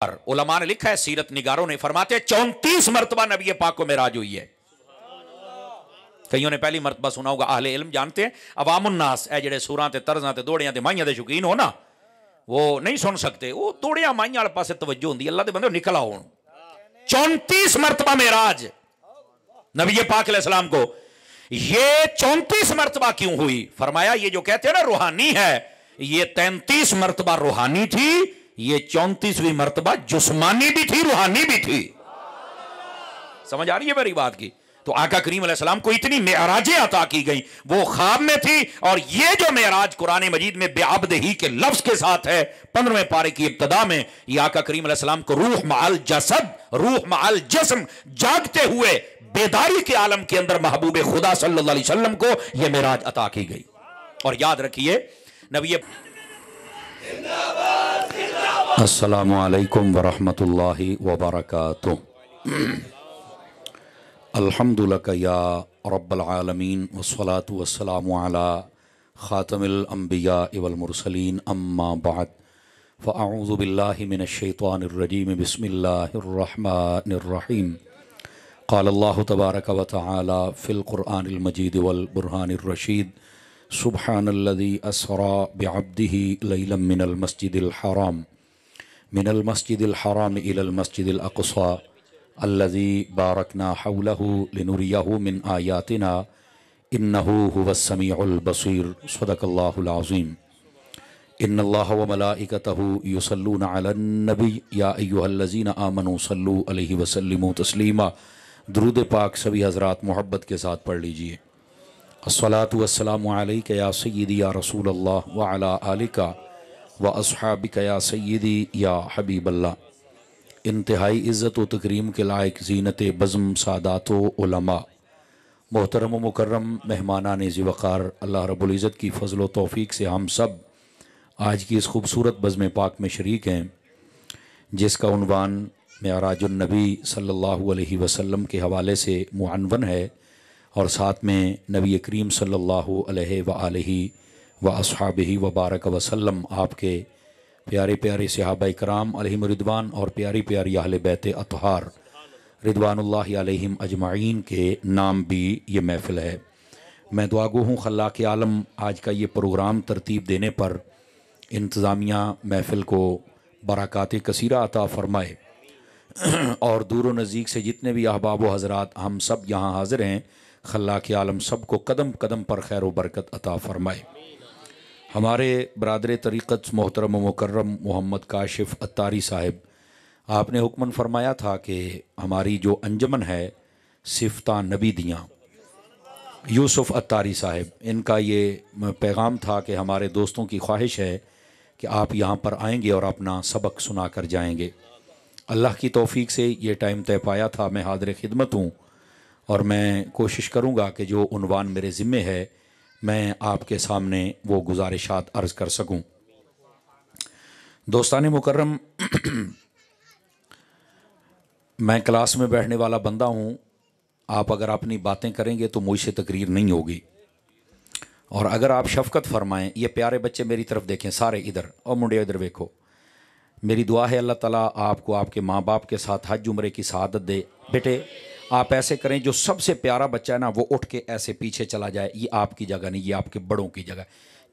उलमा ने लिखा है, सीरत निगारों ने फरमाते 34 मरतबा नबी पाक को मेराज हुई है। कईयों ने पहली मरतबा सुना होगा, अहले इल्म जानते हैं। अवामुन्नास ए जेड़े सूरां ते तर्जां ते दौड़ियां ते माइयां दे शौकीन हो ना, वो नहीं सुन सकते। वो दौड़ियां माइयां वाले पासे तवज्जो होंदी, अल्लाह दे बंदे निकल आओ। 34 मरतबा मेराज नबी पाक अलैहिस्सलाम को। ये 34 मरतबा क्यों हुई? फरमाया ये जो कहते हैं ना रूहानी है, ये 33 मरतबा रूहानी थी, ये 34वीं मरतबा जुस्मानी भी थी, रूहानी भी थी। समझ आ रही है मेरी बात की? तो आका करीम अलैहिस्सलाम को इतनी मेराजें अता की गई, वो ख्वाब में थी। और ये जो मेराज कुरान मजीद में बेअब्दही के लफ्ज के साथ है 15वें पारे की इब्तदा में, ये आका करीम अलैहिस्सलाम को रूह माल जसद, रूह माल जिस्म, जागते हुए बेदारी के आलम के अंदर महबूब खुदा सल्लल्लाहु अलैहि वसल्लम को यह मेराज अता की गई। और याद रखिए नबी अस्सलामु अलैकुम वरहमतुल्लाहि वबरकातुहू। अल्हम्दुलिल्लाह या रब्बल आलमीन वस्सलातु वस्सलामु अला खातमिल अंबिया वल मुरसलीन, अम्मा बाद, फ़अऊज़ु बिल्लाहि मिनश शैतानिर रजीम, बिस्मिल्लाहिर रहमानिर रहीम। क़ाल अल्लाहु तबारक व तआला फ़िल क़ुरआनिल मजीद वल बुरहानिर रशीद, सुब्हानल्लज़ी अस्रा बिअब्दिही लैलन मिनल मस्जिदिल हराम इलल मस्जिदिल अक़सा अल्लज़ी बारकना हौलहु लिनुरियहु मिन आयातिना इन्नहु हुवस समीउल बसीर। सदक़ल्लाहुल अज़ीम। इन्नल्लाह व मलाइकतहु युसल्लूना अलन नबी या अय्युहल्लज़ीना आमनू सल्लू अलैहि व सल्लिमू तस्लीमा। दुरूद पाक सभी हज़रात मोहब्बत के साथ पढ़ लीजिए। अस्सलातु वस्सलामु अलैका या सय्यदी या रसूल अल्लाह व अला आलिका व अस्हाबिका या सय्यदी या हबीबल्लाह। इंतहाई इज़्ज़त व तकरीम के लायक ज़ीनत बज़्म सादात व उलमा, मोहतरम व मुकर्रम मेहमानान ज़िवक़ार, अल्लाह रब्बुल इज़्ज़त की फ़ज़ल व तौफ़ीक़ से हम सब आज की इस खूबसूरत बज़्म पाक में शरीक हैं, जिसका उन्वान मेराजुन नबी सल्लल्लाहु अलैहि वसल्लम के हवाले से मुअन्वन है। और साथ में नबी करीम सल्लल्लाहु अलैहि व आलिहि व अस्हाबिही व बारक वसल्लम, आपके प्यारे प्यारे सहाबाए कराम अलैहिम रिदवान और प्यारी प्यारी अहले बैत अतहार रिदवानुल्लाहि अलैहिम अजमाइन के नाम भी ये महफ़िल है। मैं दुआ गो हूँ खल्लाक़ आलम आज का ये प्रोग्राम तरतीब देने पर इंतज़ामिया महफ़िल को बरक़ात कसीरा अता फ़रमाए और दूर व नज़दीक से जितने भी अहबाब व हज़रात हम सब यहाँ हाज़िर हैं, खल्लाक़ आलम सब को कदम कदम पर खैर व बरकत अता फ़रमाए। हमारे बरादर तरीक़त मोहतरम व मुकर्रम मोहम्मद काशिफ़ अत्तारी साहिब, आपने हुक्मन फरमाया था कि हमारी जो अंजमन है सिफ़ता नबी दियाँ, यूसुफ़ अत्तारी साहिब, इनका ये पैगाम था कि हमारे दोस्तों की ख्वाहिश है कि आप यहाँ पर आएंगे और अपना सबक सुना कर जाएंगे। अल्लाह की तौफ़ीक़ से ये टाइम तय पाया था। मैं हाज़िर खिदमत हूँ और मैं कोशिश करूँगा कि जो उन्वान मेरे ज़िम्मे है मैं आपके सामने वो गुजारिशात अर्ज़ कर सकूँ। दोस्तान मुकर्रम, मैं क्लास में बैठने वाला बंदा हूँ। आप अगर अपनी बातें करेंगे तो मुझसे तकरीर नहीं होगी, और अगर आप शफ़क़त फ़रमाएँ, ये प्यारे बच्चे मेरी तरफ देखें सारे, इधर और मुंडिया इधर देखो, मेरी दुआ है अल्लाह ताला आपको आपके माँ बाप के साथ हज उम्रे की सआदत दे। बेटे आप ऐसे करें, जो सबसे प्यारा बच्चा है ना वो उठ के ऐसे पीछे चला जाए। ये आपकी जगह नहीं, ये आपके बड़ों की जगह।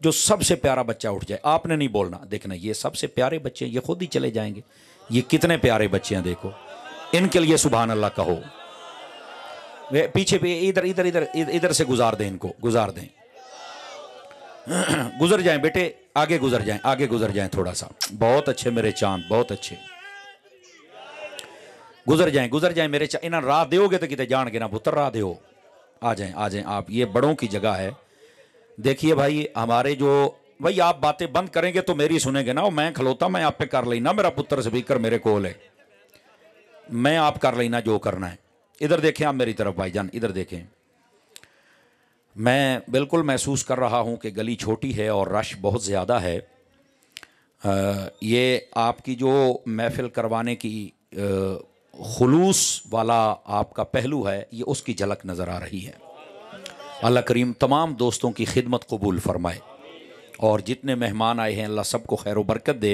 जो सबसे प्यारा बच्चा उठ जाए, आपने नहीं बोलना। देखना ये सबसे प्यारे बच्चे हैं, ये खुद ही चले जाएंगे। ये कितने प्यारे बच्चे हैं, देखो इनके लिए सुभान अल्लाह कहो। वे पीछे पे इधर इधर इधर इधर से गुजार दें, इनको गुजार दें। गुजर जाएं बेटे, आगे गुजर जाएं, आगे गुजर जाएं थोड़ा सा। बहुत अच्छे मेरे चांद, बहुत अच्छे। गुजर जाएं मेरे चांद। इन्हें राह दोगे तो कितने जान के ना पुत्र, राह दो। आ जाएं आप, ये बड़ों की जगह है। देखिए भाई, हमारे जो भाई आप बातें बंद करेंगे तो मेरी सुनेंगे ना। मैं खलोता, मैं आप पे कर लेना, मेरा पुत्र स्पीकर मेरे कोल है, मैं आप कर लेना जो करना है। इधर देखें आप मेरी तरफ भाईजान, इधर देखें। मैं बिल्कुल महसूस कर रहा हूँ कि गली छोटी है और रश बहुत ज़्यादा है। ये आपकी जो महफ़िल करवाने की खुलूस वाला आपका पहलू है, ये उसकी झलक नज़र आ रही है। अल्लाह करीम तमाम दोस्तों की खिदमत कबूल फ़रमाए और जितने मेहमान आए हैं अल्लाह सबको खैर व बरकत दे।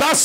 10,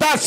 10.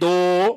2.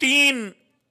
3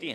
3.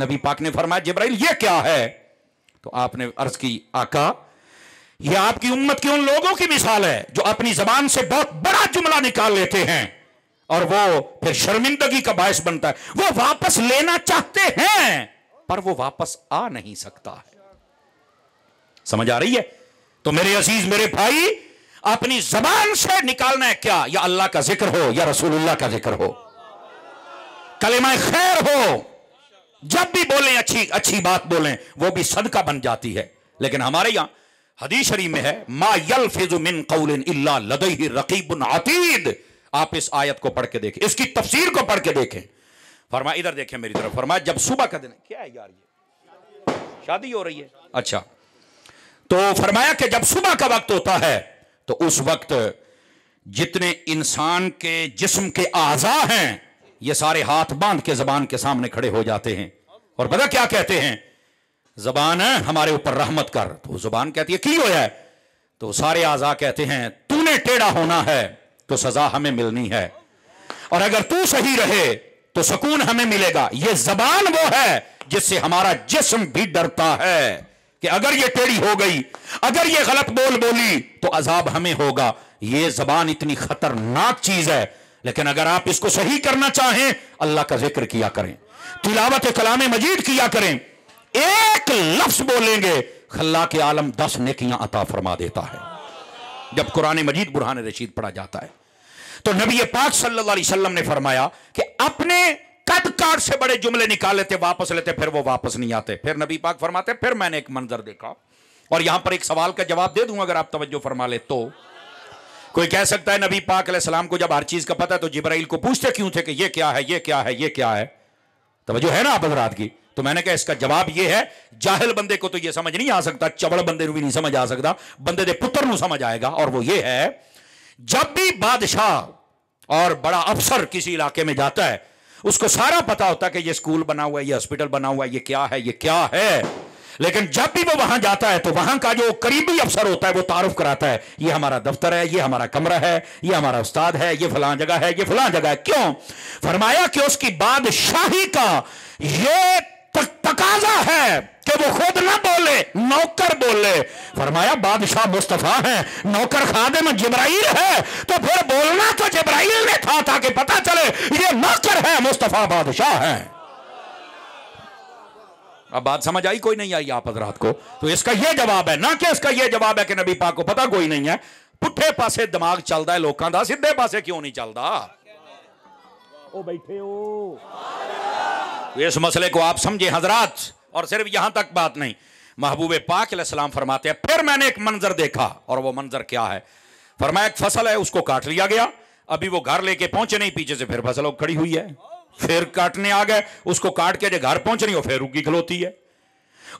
नबी पाक ने फरमाया जिब्राइल ये क्या है? तो आपने अर्ज की आका ये आपकी उम्मत के उन लोगों की मिसाल है जो अपनी जबान से बहुत बड़ा जुमला निकाल लेते हैं और वो फिर शर्मिंदगी का बायस बनता है। वो वापस लेना चाहते हैं पर वो वापस आ नहीं सकता है। समझ आ रही है? तो मेरे अजीज, मेरे भाई, अपनी जबान से निकालना है क्या? या अल्लाह का जिक्र हो या रसूलुल्लाह का जिक्र हो, कलिमा खैर हो। जब भी बोलें अच्छी अच्छी बात बोलें, वो भी सदका बन जाती है। लेकिन हमारे यहां हदीस शरीफ में है मा यल्फिज़ु मिन कौलिन इल्ला लदैहि रकीबुन अतीद। आप इस आयत को पढ़ के देखें, इसकी तफसीर को पढ़ के देखें। फरमाया, इधर देखें मेरी तरफ, फरमाया जब सुबह का दिन, क्या है यार ये शादी हो रही है? अच्छा, तो फरमाया कि जब सुबह का वक्त होता है तो उस वक्त जितने इंसान के जिस्म के आज़ा हैं ये सारे हाथ बांध के जबान के सामने खड़े हो जाते हैं और पता क्या कहते हैं? जबान है हमारे ऊपर रहमत कर। तो जुबान कहती है की होया है? तो सारे आज़ा कहते हैं तूने टेढ़ा होना है तो सजा हमें मिलनी है, और अगर तू सही रहे तो सुकून हमें मिलेगा। ये जबान वो है जिससे हमारा जिस्म भी डरता है कि अगर ये टेढ़ी हो गई, अगर ये गलत बोली तो अजाब हमें होगा। ये जबान इतनी खतरनाक चीज है। लेकिन अगर आप इसको सही करना चाहें, अल्लाह का जिक्र किया करें, तिलावत कलाम मजीद किया करें, एक लफ्ज बोलेंगे खल्ला के आलम 10 नेकियां अता फरमा देता है। जब कुरान मजीद बुरहान रशीद पढ़ा जाता है तो नबी पाक सल्लल्लाहु अलैहि वसल्लम ने फरमाया कि अपने कद काट से बड़े जुमले निकाल लेते, वापस लेते, फिर वो वापस नहीं आते। फिर नबी पाक फरमाते फिर मैंने एक मंजर देखा, और यहां पर एक सवाल का जवाब दे दूं अगर आप तवज्जो फरमा ले तो। कोई कह सकता है नबी पाक अलैहिस्सलाम को जब हर चीज का पता है तो जिब्राइल को पूछते क्यों थे कि ये क्या है, ये क्या है, ये क्या है? तवज्जो है ना आप हज़रात की? तो मैंने कहा इसका जवाब ये है, जाहिल बंदे को तो ये समझ नहीं आ सकता, चबड़ बंदे को भी नहीं समझ आ सकता, बंदे दे पुत्र को समझ आएगा। और वो ये है, जब भी बादशाह और बड़ा अफसर किसी इलाके में जाता है उसको सारा पता होता है कि ये स्कूल बना हुआ है, ये हॉस्पिटल बना हुआ है, ये क्या है, ये क्या है। लेकिन जब भी वो वहां जाता है तो वहां का जो करीबी अफसर होता है वो तारुफ कराता है, ये हमारा दफ्तर है, ये हमारा कमरा है, ये हमारा उस्ताद है, ये फलां जगह है, ये फलां जगह है। क्यों? फरमाया कि उसकी बादशाही का ये तकाजा है कि वो खुद ना बोले, नौकर बोले। फरमाया बादशाह मुस्तफा है, नौकर खादिम जिब्राइल है, तो फिर बोलना तो जिब्राइल ने था ताकि पता चले ये नौकर है, मुस्तफा बादशाह है। अब बात समझ आई? कोई नहीं आई आप हजरात को? तो इसका यह जवाब है, ना कि इसका यह जवाब है कि नबी पाक को पता कोई नहीं है। पुट्ठे पासे दिमाग चलता है लोगों का, सीधे पासे क्यों नहीं चलता? ओ बैठे हो, इस मसले को आप समझे हजरात। और सिर्फ यहां तक बात नहीं, महबूब पाक अलैहिस्सलाम फरमाते हैं फिर मैंने एक मंजर देखा, और वो मंजर क्या है? फरमाया एक फसल है, उसको काट लिया गया, अभी वो घर लेके पहुंचे नहीं, पीछे से फिर फसल खड़ी हुई है, फिर काटने आ गए, उसको काट के जो घर पहुंच नहीं हो फिर उगी खलोती है,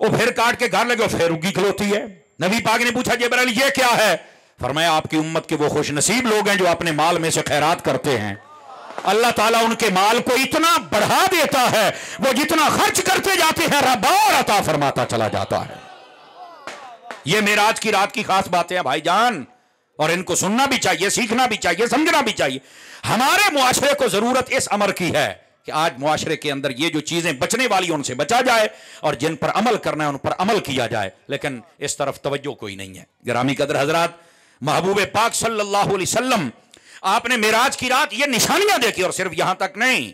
वो फिर काट के घर लगे फिर उगी खलोती है। नबी पाक ने पूछा जिब्राइल ये क्या है? फरमाया आपकी उम्मत के वो खुश नसीब लोग हैं जो अपने माल में से खैरात करते हैं, अल्लाह ताला उनके माल को इतना बढ़ा देता है, वो जितना खर्च करते जाते हैं रब और अता फरमाता चला जाता है। ये मेराज की रात की खास बातें हैं भाईजान, और इनको सुनना भी चाहिए, सीखना भी चाहिए, समझना भी चाहिए। हमारे मुआशरे को जरूरत इस अमर की है कि आज मुआशरे के अंदर ये जो चीजें बचने वाली उनसे बचा जाए, और जिन पर अमल करना है उन पर अमल किया जाए। लेकिन इस तरफ तवज्जो कोई नहीं है। गिरामी कदर हजरात, महबूब पाक सल्लल्लाहु अलैहि वसल्लम आपने मेराज की रात ये निशानियां देखी, और सिर्फ यहां तक नहीं,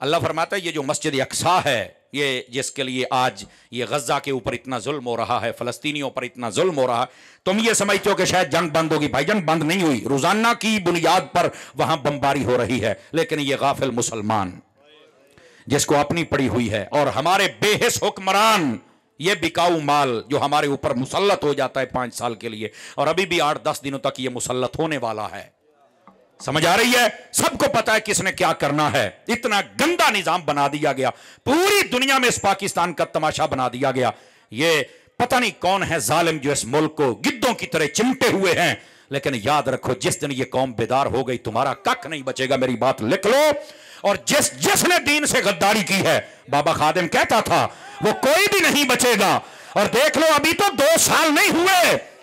अल्लाह फरमाता है ये जो मस्जिद अक्सा है, ये जिसके लिए आज ये गजा के ऊपर इतना जुल्म हो रहा है, फलस्तीनियों पर इतना जुल्म हो रहा है, तुम ये समझते हो कि शायद जंग बंद होगी, भाईजान बंद नहीं हुई, रोजाना की बुनियाद पर वहां बमबारी हो रही है। लेकिन ये गाफिल मुसलमान जिसको अपनी पड़ी हुई है, और हमारे बेहिस हुक्मरान, ये बिकाऊ माल जो हमारे ऊपर मुसल्लत हो जाता है 5 साल के लिए, और अभी भी 8-10 दिनों तक ये मुसल्लत होने वाला है। समझ आ रही है? सबको पता है किसने क्या करना है। इतना गंदा निजाम बना दिया गया, पूरी दुनिया में इस पाकिस्तान का तमाशा बना दिया गया। ये पता नहीं कौन है जालिम जो इस मुल्क को गिद्धों की तरह चिमटे हुए हैं। लेकिन याद रखो, जिस दिन ये कौम बेदार हो गई तुम्हारा कख नहीं बचेगा, मेरी बात लिख लो। और जिसने दीन से गद्दारी की है, बाबा खादिम कहता था, वो कोई भी नहीं बचेगा। और देख लो, अभी तो 2 साल नहीं हुए,